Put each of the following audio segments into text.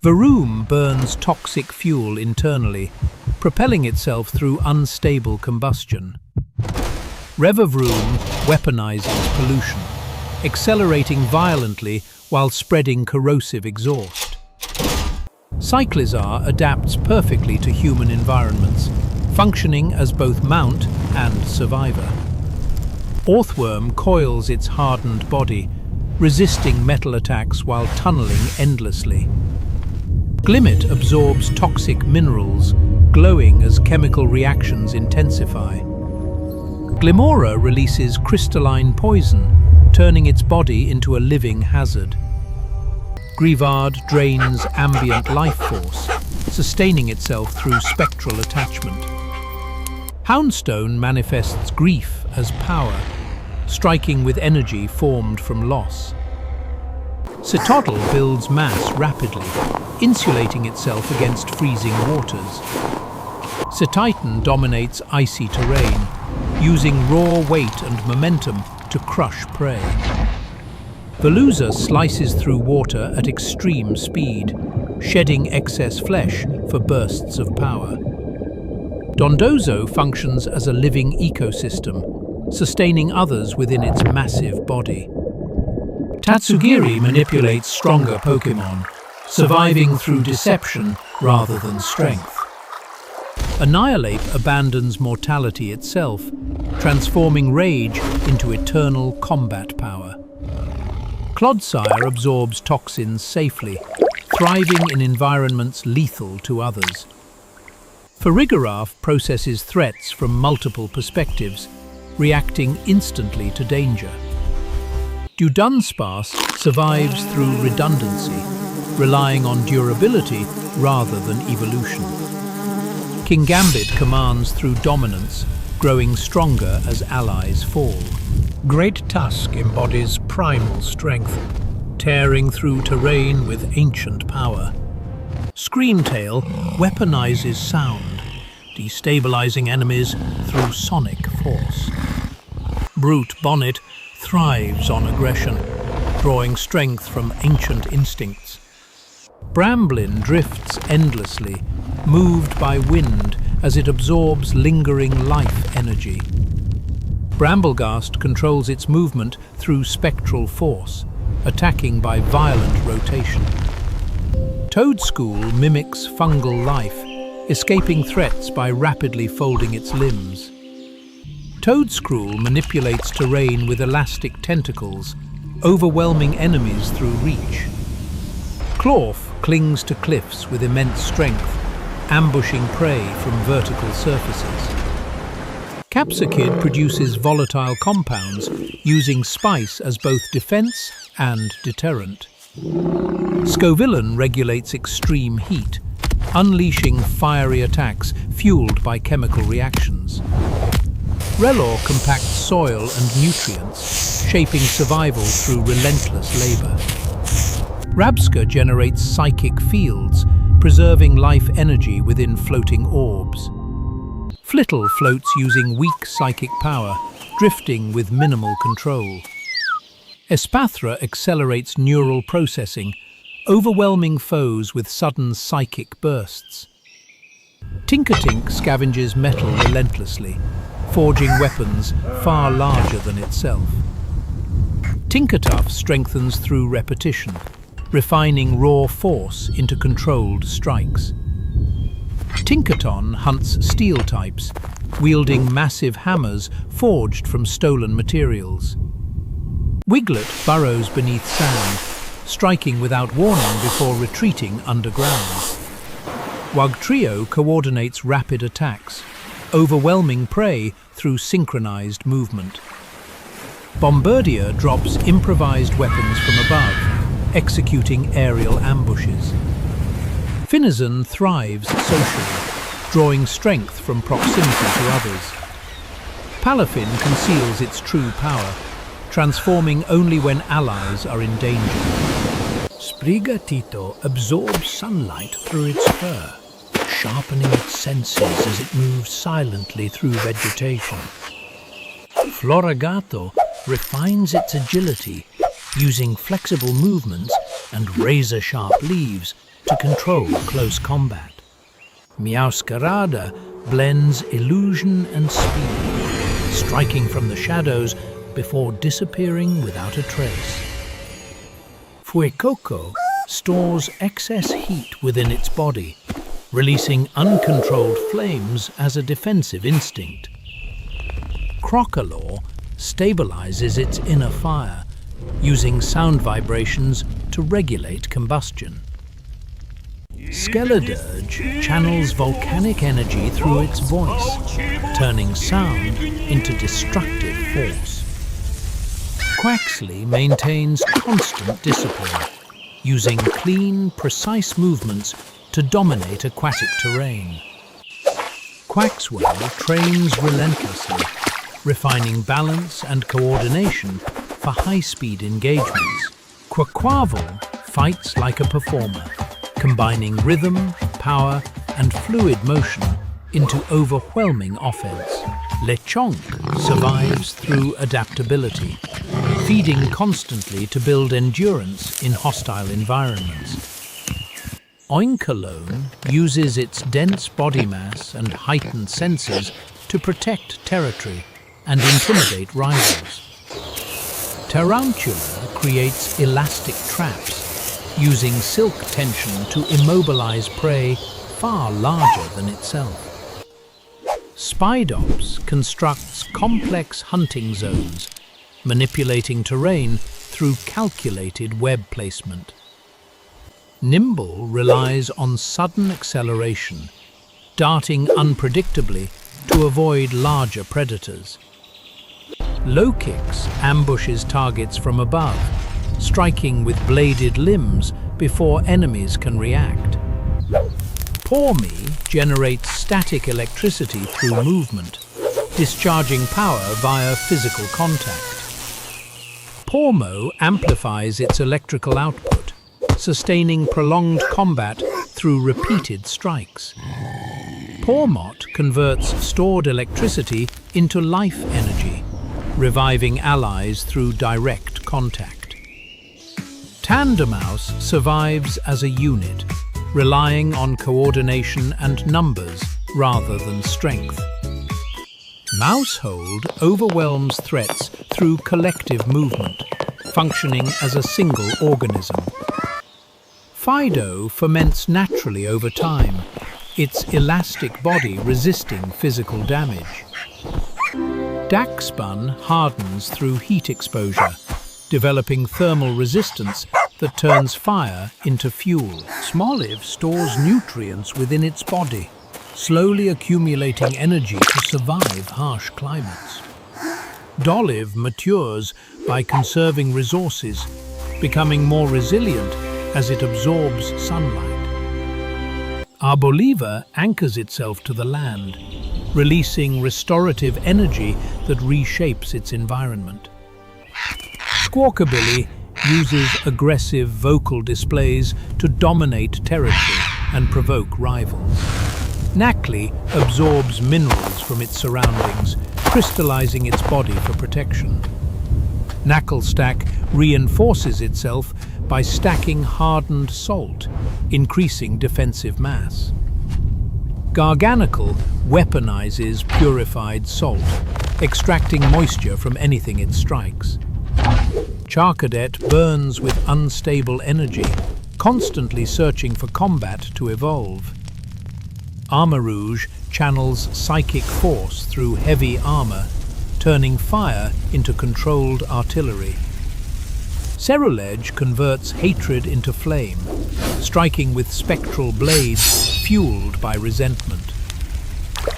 Varoom burns toxic fuel internally, propelling itself through unstable combustion. Revavroom weaponizes pollution, accelerating violently while spreading corrosive exhaust. Cyclizar adapts perfectly to human environments, functioning as both mount and survivor. Orthworm coils its hardened body, resisting metal attacks while tunneling endlessly. Glimmet absorbs toxic minerals, glowing as chemical reactions intensify. Glimora releases crystalline poison, turning its body into a living hazard. Grivard drains ambient life force, sustaining itself through spectral attachment. Houndstone manifests grief as power, striking with energy formed from loss. Citotl builds mass rapidly, insulating itself against freezing waters. Cetitan dominates icy terrain, using raw weight and momentum to crush prey. Veluza slices through water at extreme speed, shedding excess flesh for bursts of power. Dondozo functions as a living ecosystem, sustaining others within its massive body. Tatsugiri manipulates stronger Pokémon, surviving through deception rather than strength. Annihilate abandons mortality itself, transforming rage into eternal combat power. Clodsire absorbs toxins safely, thriving in environments lethal to others. Farigiraf processes threats from multiple perspectives, reacting instantly to danger. Dudunsparce survives through redundancy, relying on durability rather than evolution. Kingambit commands through dominance, growing stronger as allies fall. Great Tusk embodies primal strength, tearing through terrain with ancient power. Screamtail weaponizes sound, destabilizing enemies through sonic force. Brute Bonnet thrives on aggression, drawing strength from ancient instincts. Bramblin drifts endlessly, moved by wind as it absorbs lingering life energy. Brambleghast controls its movement through spectral force, attacking by violent rotation. Toadschool mimics fungal life, escaping threats by rapidly folding its limbs. Toadscruel manipulates terrain with elastic tentacles, overwhelming enemies through reach. Clawf clings to cliffs with immense strength, ambushing prey from vertical surfaces. Capsakid produces volatile compounds, using spice as both defense and deterrent. Scovillain regulates extreme heat, unleashing fiery attacks fueled by chemical reactions. Relor compacts soil and nutrients, shaping survival through relentless labor. Rabska generates psychic fields, preserving life energy within floating orbs. Flittle floats using weak psychic power, drifting with minimal control. Espathra accelerates neural processing, overwhelming foes with sudden psychic bursts. Tinkertink scavenges metal relentlessly, forging weapons far larger than itself. Tinkertuff strengthens through repetition, refining raw force into controlled strikes. Tinkerton hunts steel types, wielding massive hammers forged from stolen materials. Wiglet burrows beneath sand, striking without warning before retreating underground. Wugtrio coordinates rapid attacks, overwhelming prey through synchronized movement. Bombardier drops improvised weapons from above, executing aerial ambushes. Finizen thrives socially, drawing strength from proximity to others. Palafin conceals its true power, transforming only when allies are in danger. Sprigatito absorbs sunlight through its fur, sharpening its senses as it moves silently through vegetation. Florigato refines its agility, using flexible movements and razor-sharp leaves to control close combat. Meowscarada blends illusion and speed, striking from the shadows before disappearing without a trace. Fuecoco stores excess heat within its body, releasing uncontrolled flames as a defensive instinct. Crocalor stabilizes its inner fire, using sound vibrations to regulate combustion. Skeledirge channels volcanic energy through its voice, turning sound into destructive force. Quaxley maintains constant discipline, using clean, precise movements to dominate aquatic terrain. Quaxwell trains relentlessly, refining balance and coordination for high-speed engagements. Quaquaval fights like a performer, combining rhythm, power, and fluid motion into overwhelming offense. Lechonk survives through adaptability, feeding constantly to build endurance in hostile environments. Oinkalone uses its dense body mass and heightened senses to protect territory and intimidate rivals. Tarantula creates elastic traps, using silk tension to immobilize prey far larger than itself. Spidops constructs complex hunting zones, manipulating terrain through calculated web placement. Nimble relies on sudden acceleration, darting unpredictably to avoid larger predators. Low-Kicks ambushes targets from above, striking with bladed limbs before enemies can react. Pawmi generates static electricity through movement, discharging power via physical contact. Pawmo amplifies its electrical output, sustaining prolonged combat through repeated strikes. Pawmot converts stored electricity into life energy, reviving allies through direct contact. Tandemouse survives as a unit, relying on coordination and numbers rather than strength. Mousehold overwhelms threats through collective movement, functioning as a single organism. Fido ferments naturally over time, its elastic body resisting physical damage. Daxbun hardens through heat exposure, developing thermal resistance that turns fire into fuel. Smoliv stores nutrients within its body, slowly accumulating energy to survive harsh climates. Doliv matures by conserving resources, becoming more resilient as it absorbs sunlight. Arboliva anchors itself to the land, releasing restorative energy that reshapes its environment. Squawkabilly uses aggressive vocal displays to dominate territory and provoke rivals. Knackley absorbs minerals from its surroundings, crystallizing its body for protection. Knacklestack reinforces itself by stacking hardened salt, increasing defensive mass. Garganical weaponizes purified salt, extracting moisture from anything it strikes. Charcadet burns with unstable energy, constantly searching for combat to evolve. Armarouge channels psychic force through heavy armor, turning fire into controlled artillery. Cerulege converts hatred into flame, striking with spectral blades fueled by resentment.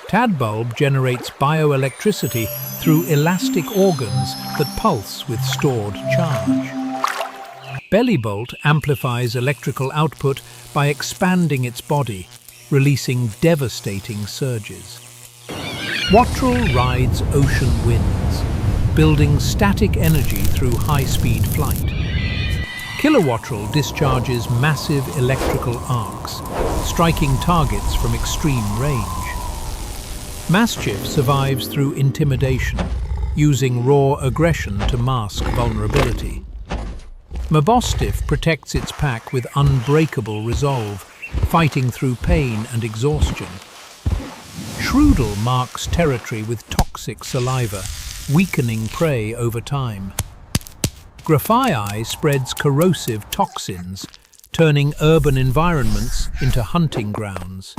Tadbulb generates bioelectricity through elastic organs that pulse with stored charge. Bellybolt amplifies electrical output by expanding its body, releasing devastating surges. Wattrel rides ocean winds, building static energy through high-speed flight. Kilowattrel discharges massive electrical arcs, striking targets from extreme range. Mastiff survives through intimidation, using raw aggression to mask vulnerability. Mabostiff protects its pack with unbreakable resolve, fighting through pain and exhaustion. Shroodle marks territory with toxic saliva, weakening prey over time. Graphii spreads corrosive toxins, turning urban environments into hunting grounds.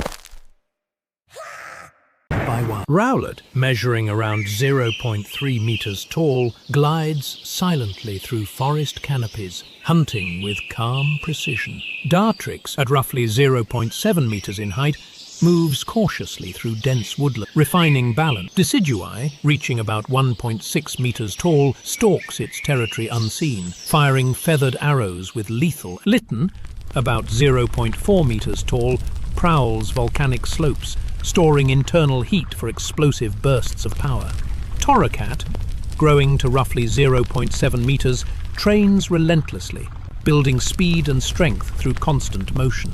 Rowlet, measuring around 0.3 meters tall, glides silently through forest canopies, hunting with calm precision. Dartrix, at roughly 0.7 meters in height, moves cautiously through dense woodland, refining balance. Decidui, reaching about 1.6 meters tall, stalks its territory unseen, firing feathered arrows with lethal. Litten, about 0.4 meters tall, prowls volcanic slopes, storing internal heat for explosive bursts of power. Torracat, growing to roughly 0.7 meters, trains relentlessly, building speed and strength through constant motion.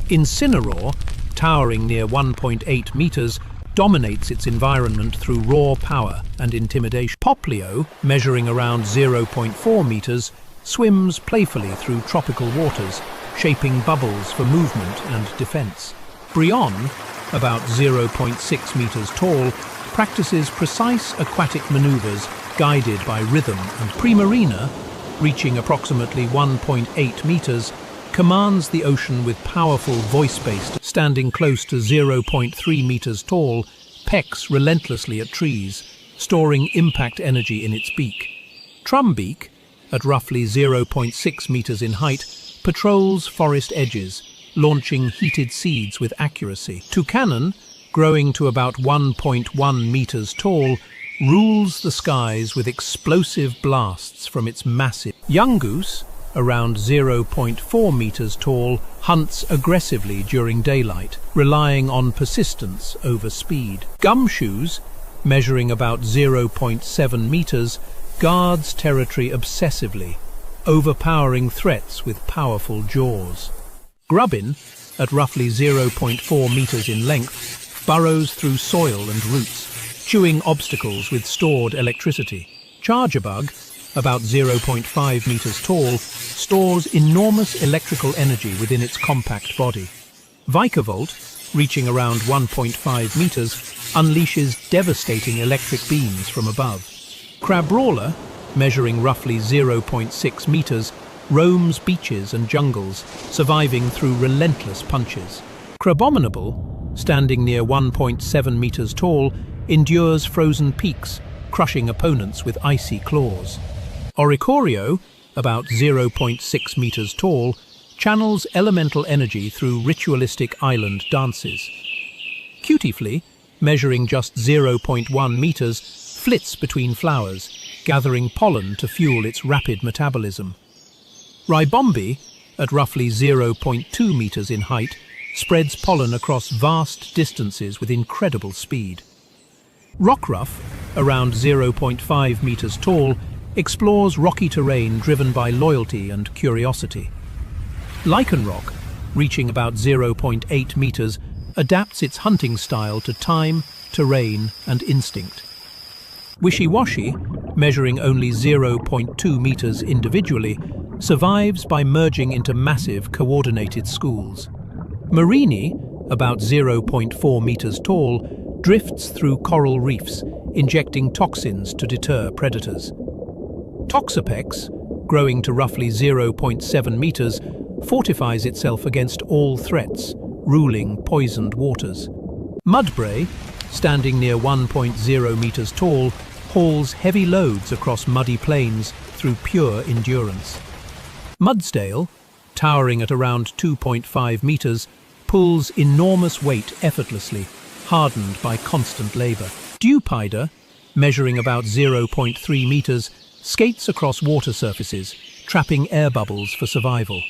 Incineroar, towering near 1.8 meters, dominates its environment through raw power and intimidation. Poplio, measuring around 0.4 meters, swims playfully through tropical waters, shaping bubbles for movement and defense. Brionne, about 0.6 meters tall, practices precise aquatic maneuvers guided by rhythm, and Primarina, reaching approximately 1.8 meters, commands the ocean with powerful voice-based. Standing close to 0.3 meters tall, pecks relentlessly at trees, storing impact energy in its beak. Trumbeak, at roughly 0.6 meters in height, patrols forest edges, launching heated seeds with accuracy. Toucanon, growing to about 1.1 meters tall, rules the skies with explosive blasts from its massive. Yungoos, around 0.4 meters tall, hunts aggressively during daylight, relying on persistence over speed. Gumshoes, measuring about 0.7 meters, guards territory obsessively, overpowering threats with powerful jaws. Grubbin, at roughly 0.4 meters in length, burrows through soil and roots, chewing obstacles with stored electricity. Chargebug, about 0.5 meters tall, stores enormous electrical energy within its compact body. Vikavolt, reaching around 1.5 meters, unleashes devastating electric beams from above. Crabrawler, measuring roughly 0.6 meters, roams beaches and jungles, surviving through relentless punches. Crabominable, standing near 1.7 meters tall, endures frozen peaks, crushing opponents with icy claws. Oricorio, about 0.6 meters tall, channels elemental energy through ritualistic island dances. Cutiefly, measuring just 0.1 meters, flits between flowers, gathering pollen to fuel its rapid metabolism. Ribombi, at roughly 0.2 meters in height, spreads pollen across vast distances with incredible speed. Rockruff, around 0.5 meters tall, explores rocky terrain driven by loyalty and curiosity. Lycanroc, reaching about 0.8 meters, adapts its hunting style to time, terrain, and instinct. Wishy-Washy, measuring only 0.2 meters individually, survives by merging into massive coordinated schools. Marini, about 0.4 meters tall, drifts through coral reefs, injecting toxins to deter predators. Toxapex, growing to roughly 0.7 meters, fortifies itself against all threats, ruling poisoned waters. Mudbray, standing near 1.0 meters tall, hauls heavy loads across muddy plains through pure endurance. Mudsdale, towering at around 2.5 meters, pulls enormous weight effortlessly, hardened by constant labor. Dewpider, measuring about 0.3 meters, skates across water surfaces, trapping air bubbles for survival.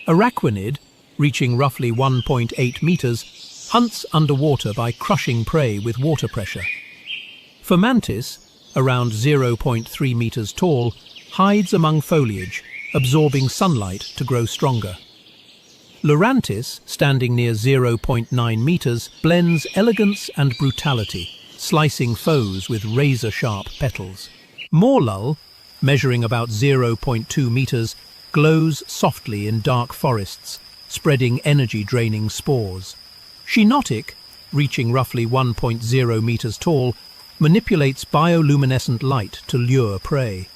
Araquanid, reaching roughly 1.8 meters, hunts underwater by crushing prey with water pressure. Fomantis, around 0.3 meters tall, hides among foliage, absorbing sunlight to grow stronger. Lurantis, standing near 0.9 meters, blends elegance and brutality, slicing foes with razor-sharp petals. Morlull, measuring about 0.2 meters, glows softly in dark forests, spreading energy-draining spores. Shinotic, reaching roughly 1.0 meters tall, manipulates bioluminescent light to lure prey.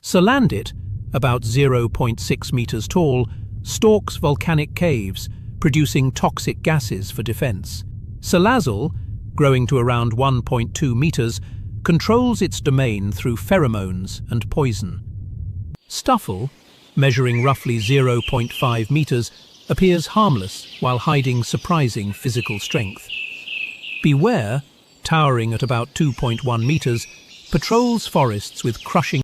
Salandit, about 0.6 meters tall, stalks volcanic caves, producing toxic gases for defense. Salazzle, growing to around 1.2 meters, controls its domain through pheromones and poison. Stuffle, measuring roughly 0.5 meters, appears harmless while hiding surprising physical strength. Beware, towering at about 2.1 meters, patrols forests with crushing